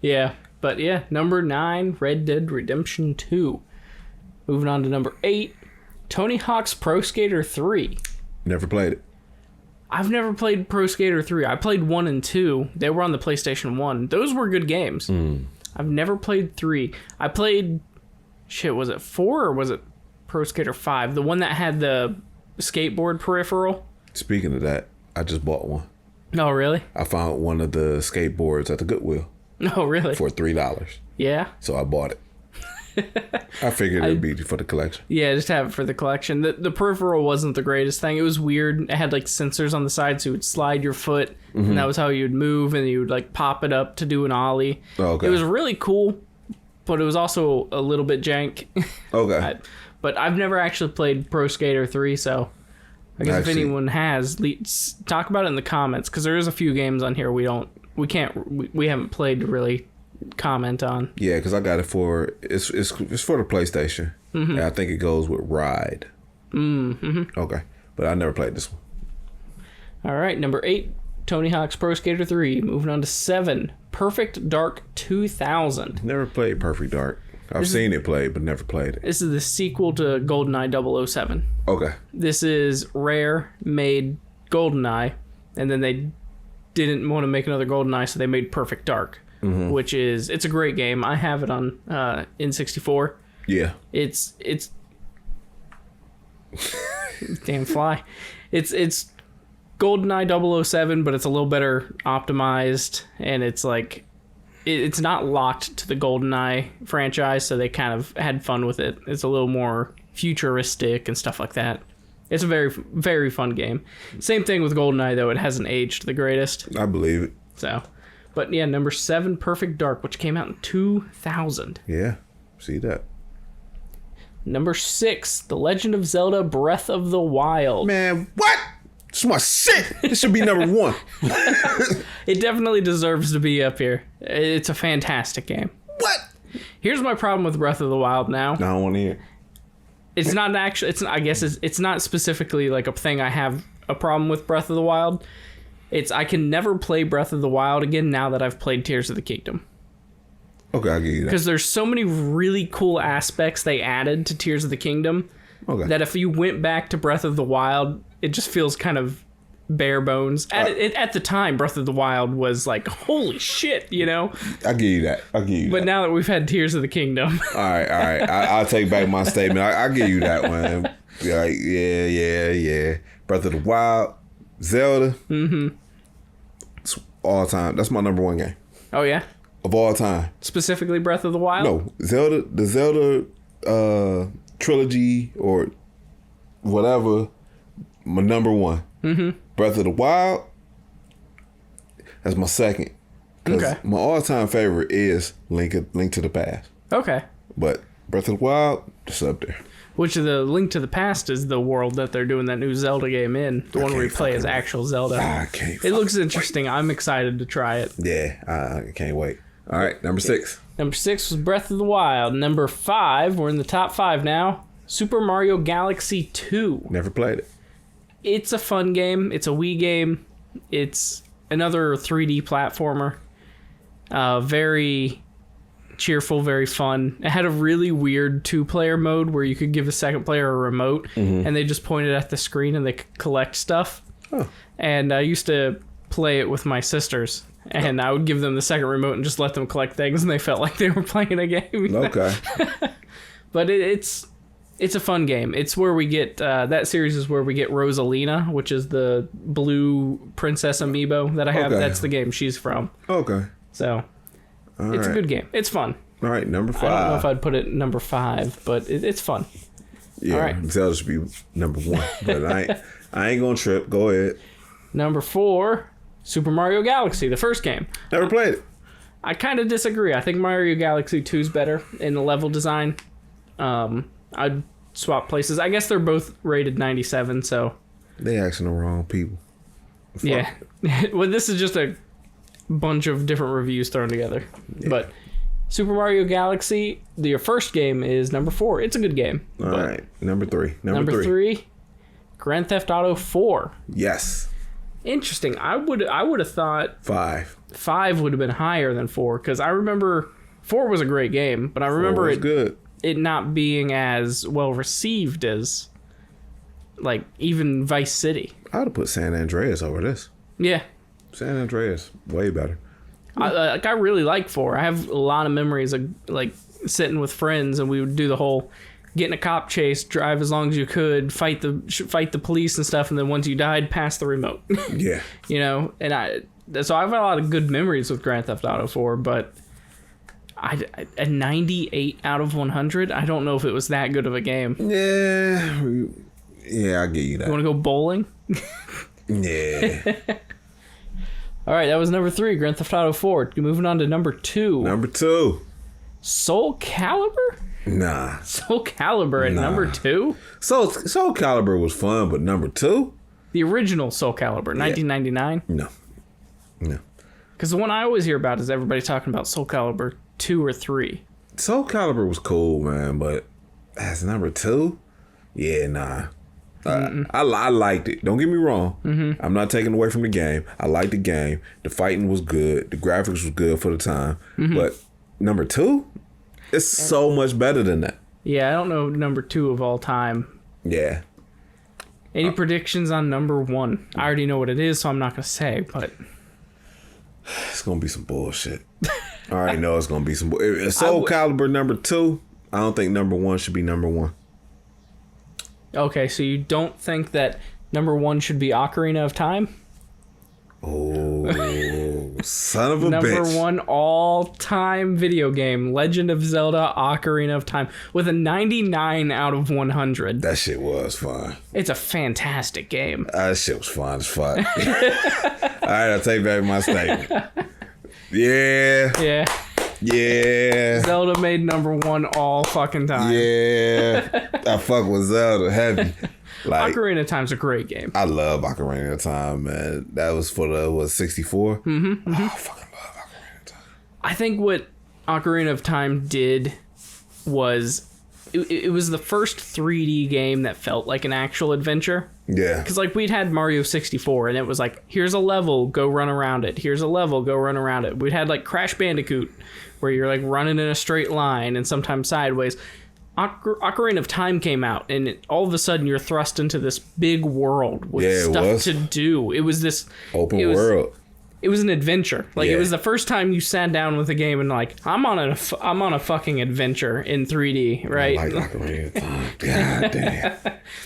Yeah. But yeah, number 9, Red Dead Redemption 2. Moving on to number 8, Tony Hawk's Pro Skater 3. Never played it. I've never played Pro Skater 3. I played 1 and 2. They were on the PlayStation 1. Those were good games. I've never played 3. I played, was it 4 or was it Pro Skater 5? The one that had the skateboard peripheral? Speaking of that, I just bought one. Oh, really? I found one of the skateboards at the Goodwill. Oh, really? For $3. Yeah? So I bought it. I figured it would be for the collection. Yeah, just have it for the collection. The peripheral wasn't the greatest thing. It was weird. It had like sensors on the side, so you would slide your foot, and that was how you would move, and you would like pop it up to do an ollie. Oh, okay. It was really cool, but it was also a little bit jank. Okay. But I've never actually played Pro Skater 3, so I guess if anyone has, talk about it in the comments, because there is a few games on here we haven't played to really comment on. Yeah, because I got it for it's for the PlayStation. And I think it goes with Ride. Okay, but I never played this one. All right, number 8, Tony Hawk's Pro Skater 3. Moving on to 7, Perfect Dark 2000. Never played Perfect Dark. I've seen it played, but never played it. This is the sequel to GoldenEye 007. Okay. This is Rare made GoldenEye, and then they didn't want to make another GoldenEye, so they made Perfect Dark. Which it's a great game. I have it on N64. Yeah. It's damn fly. It's GoldenEye 007, but it's a little better optimized, and it's like it's not locked to the GoldenEye franchise, so they kind of had fun with it. It's a little more futuristic and stuff like that. It's a very, very fun game. Same thing with GoldenEye, though. It hasn't aged the greatest. I believe it. So, but yeah, number 7, Perfect Dark, which came out in 2000. Yeah, see that. Number 6, The Legend of Zelda Breath of the Wild. Man, what? This is my shit. This should be number 1. It definitely deserves to be up here. It's a fantastic game. What? Here's my problem with Breath of the Wild now. I don't want to hear. It's not actually, it's not specifically like a thing I have a problem with Breath of the Wild. I can never play Breath of the Wild again now that I've played Tears of the Kingdom. Okay, I'll give you that. Because there's so many really cool aspects they added to Tears of the Kingdom that if you went back to Breath of the Wild, it just feels kind of bare bones. At the time, Breath of the Wild was like, holy shit, you know? I'll give you that. But now that we've had Tears of the Kingdom. All right. I'll take back my statement. I'll give you that one. Yeah. Breath of the Wild, Zelda. It's all time. That's my number 1 game. Oh, yeah? Of all time. Specifically Breath of the Wild? No, the Zelda trilogy or whatever, my number 1. Breath of the Wild, that's my second. Okay. My all-time favorite is Link to the Past. Okay. But Breath of the Wild, just up there. Which of the Link to the Past is the world that they're doing that new Zelda game in. The one where you play as actual Zelda. I can't. It looks interesting. Wait. I'm excited to try it. Yeah, I can't wait. All right, number 6. Number 6 was Breath of the Wild. Number 5, we're in the top 5 now. Super Mario Galaxy 2. Never played it. It's a fun game. It's a Wii game. It's another 3D platformer. Very cheerful, very fun. It had a really weird 2-player mode where you could give a second player a remote and they just pointed at the screen and they could collect stuff. Oh. And I used to play it with my sisters. And I would give them the second remote and just let them collect things, and they felt like they were playing a game. Okay. But it's a fun game. It's where we get that series is where we get Rosalina, which is the blue princess amiibo that I have. Okay. That's the game she's from. Okay. So it's a good game. It's fun. All right, number 5. I don't know if I'd put it number 5, but it's fun. Yeah, all right. Zelda should be number 1, but I ain't gonna trip. Go ahead. Number 4. Super Mario Galaxy, the first game. Never played it. I kind of disagree. I think Mario Galaxy 2 is better in the level design. I'd swap places. I guess they're both rated 97, so... They asking the wrong people. Fuck. Yeah. Well, this is just a bunch of different reviews thrown together. Yeah. But Super Mario Galaxy, your first game, is number 4. It's a good game. All right. Number 3. Number 3, Grand Theft Auto 4. Yes. Interesting. I would have thought 5. 5 would have been higher than 4 because I remember 4 was a great game, but I remember it not being as well received as like even Vice City. I would have put San Andreas over this. Yeah. San Andreas, way better. I really like 4. I have a lot of memories of like sitting with friends and we would do the whole get in a cop chase, drive as long as you could, fight the police and stuff, and then once you died, pass the remote. Yeah. You know, and so I've got a lot of good memories with Grand Theft Auto 4, but a 98 out of 100, I don't know if it was that good of a game. Yeah, I'll give you that. You want to go bowling? Yeah. All right, that was number 3, Grand Theft Auto 4. Moving on to number 2. Number 2. Soul Calibur? Nah. Soul Calibur at number 2? Soul Calibur was fun, but number 2? The original Soul Calibur, 1999? No. Because the one I always hear about is everybody talking about Soul Calibur 2 or 3. Soul Calibur was cool, man, but as number 2? Yeah, nah. I liked it. Don't get me wrong. Mm-hmm. I'm not taking away from the game. I liked the game. The fighting was good. The graphics was good for the time. Mm-hmm. But number 2? It's so much better than that. Yeah, I don't know number 2 of all time. Yeah. Any predictions on number 1? I already know what it is, so I'm not going to say, but... It's going to be some bullshit. I already know it's going to be some bullshit. Soul Calibur number 2, I don't think number 1 should be number 1. Okay, so you don't think that number 1 should be Ocarina of Time? Oh, son of a number bitch. Number 1 all-time video game, Legend of Zelda Ocarina of Time, with a 99 out of 100. That shit was fun. It's a fantastic game. That shit was fun as fuck. All right, I'll take back my statement. Yeah. Zelda made number 1 all fucking time. Yeah. I fuck with Zelda heavy. Like, Ocarina of Time's a great game. I love Ocarina of Time, man. That was for the 64? Mm-hmm. Oh, I fucking love Ocarina of Time. I think what Ocarina of Time did was it was the first 3D game that felt like an actual adventure. Yeah. Because like we'd had Mario 64 and it was like, here's a level, go run around it. Here's a level, go run around it. We'd had like Crash Bandicoot where you're like running in a straight line and sometimes sideways. Ocarina of Time came out and all of a sudden you're thrust into this big world with stuff to do. It was this open world. It was an adventure. Like, it was the first time you sat down with a game and like, I'm on a fucking adventure in 3D, right? I like Ocarina of Time. God damn.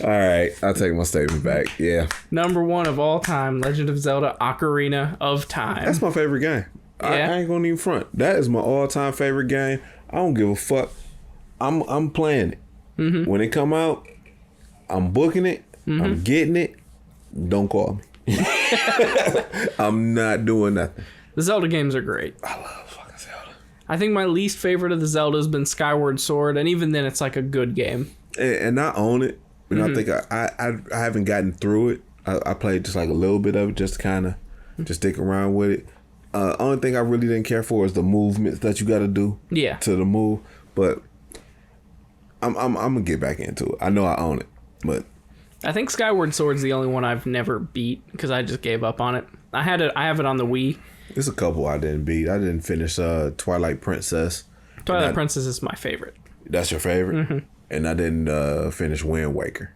All right, I'll take my statement back. Yeah. Number 1 of all time, Legend of Zelda Ocarina of Time. That's my favorite game. Yeah. I ain't gonna even front. That is my all-time favorite game. I don't give a fuck. I'm playing it. Mm-hmm. When it come out, I'm booking it. Mm-hmm. I'm getting it. Don't call me. I'm not doing nothing. The Zelda games are great. I love fucking Zelda. I think my least favorite of the Zelda has been Skyward Sword, and even then it's like a good game. And I own it. And I think I haven't gotten through it. I played just like a little bit of it just to kind of just stick around with it. Only thing I really didn't care for is the movements that you got to do to the move. But I'm gonna get back into it. I know I own it, but I think Skyward Sword's the only one I've never beat because I just gave up on it. I have it on the Wii. There's a couple I didn't beat. I didn't finish Twilight Princess. Twilight Princess is my favorite. That's your favorite? Mm-hmm. And I didn't finish Wind Waker.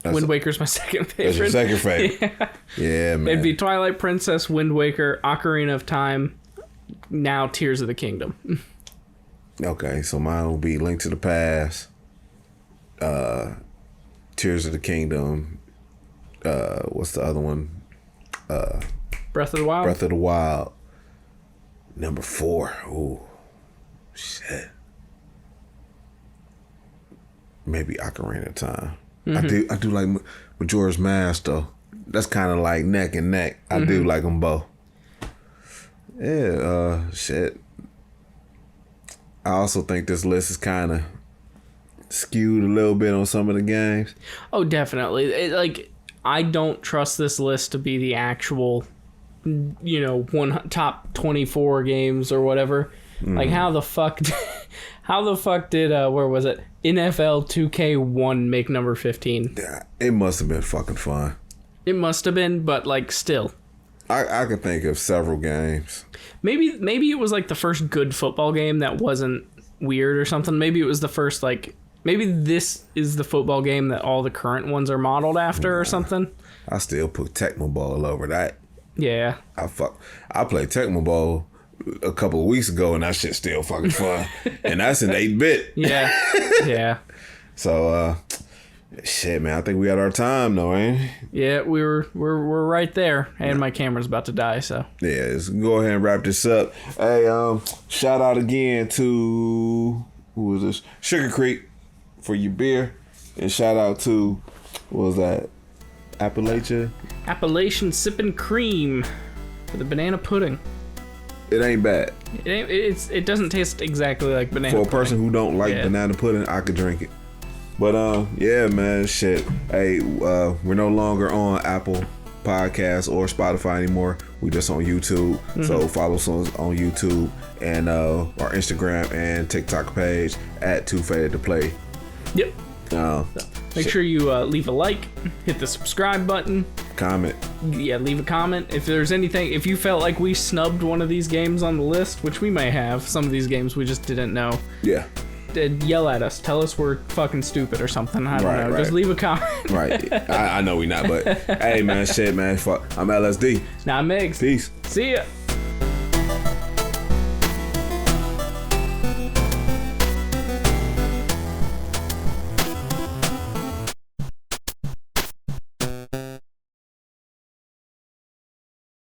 Wind Waker's my second favorite. That's your second favorite. Yeah, man. It'd be Twilight Princess, Wind Waker, Ocarina of Time, now Tears of the Kingdom. Okay, so mine will be Link to the Past, Tears of the Kingdom, what's the other one? Breath of the Wild? Breath of the Wild. Number 4. Ooh, shit. Maybe Ocarina of Time. Mm-hmm. I do like Majora's Mask though. That's kind of like neck and neck. I do like them both. Yeah, shit. I also think this list is kind of skewed a little bit on some of the games. Oh, definitely. I don't trust this list to be the actual, top 24 games or whatever. Like, how the fuck did where was it? NFL 2K1 make number 15? Yeah, it must have been fucking fun. It must have been, but still. I could think of several games. Maybe it was like the first good football game that wasn't weird or something. Maybe it was the first Maybe this is the football game that all the current ones are modeled after or something. I still put Tecmo Bowl over that. Yeah. I played Tecmo Bowl a couple of weeks ago, and that shit's still fucking fun. And that's an 8-bit. Yeah. Yeah. So, shit, man, I think we had our time, though, ain't we? Yeah, we're right there, and my camera's about to die. So yeah, let's go ahead and wrap this up. Hey, shout out again to who was this? Sugar Creek for your beer, and shout out to what was that? Appalachian Sippin' Cream for the banana pudding. It ain't bad. It doesn't taste exactly like banana pudding. For a person who don't like banana pudding, I could drink it. But yeah, man, shit. Hey, we're no longer on Apple Podcasts or Spotify anymore. We just on YouTube. Mm-hmm. So follow us on YouTube and our Instagram and TikTok page at Too Faded to Play. Yep. Make sure you leave a like, hit the subscribe button, comment. Yeah, leave a comment. If there's anything, if you felt like we snubbed one of these games on the list, which we may have, some of these games we just didn't know. Yeah. Yell at us. Tell us we're fucking stupid or something. I don't know. Right. Just leave a comment. Right. I know we not, but hey, man, shit, man. Fuck. I'm LSD. Now I'm Eggs. Peace. See ya.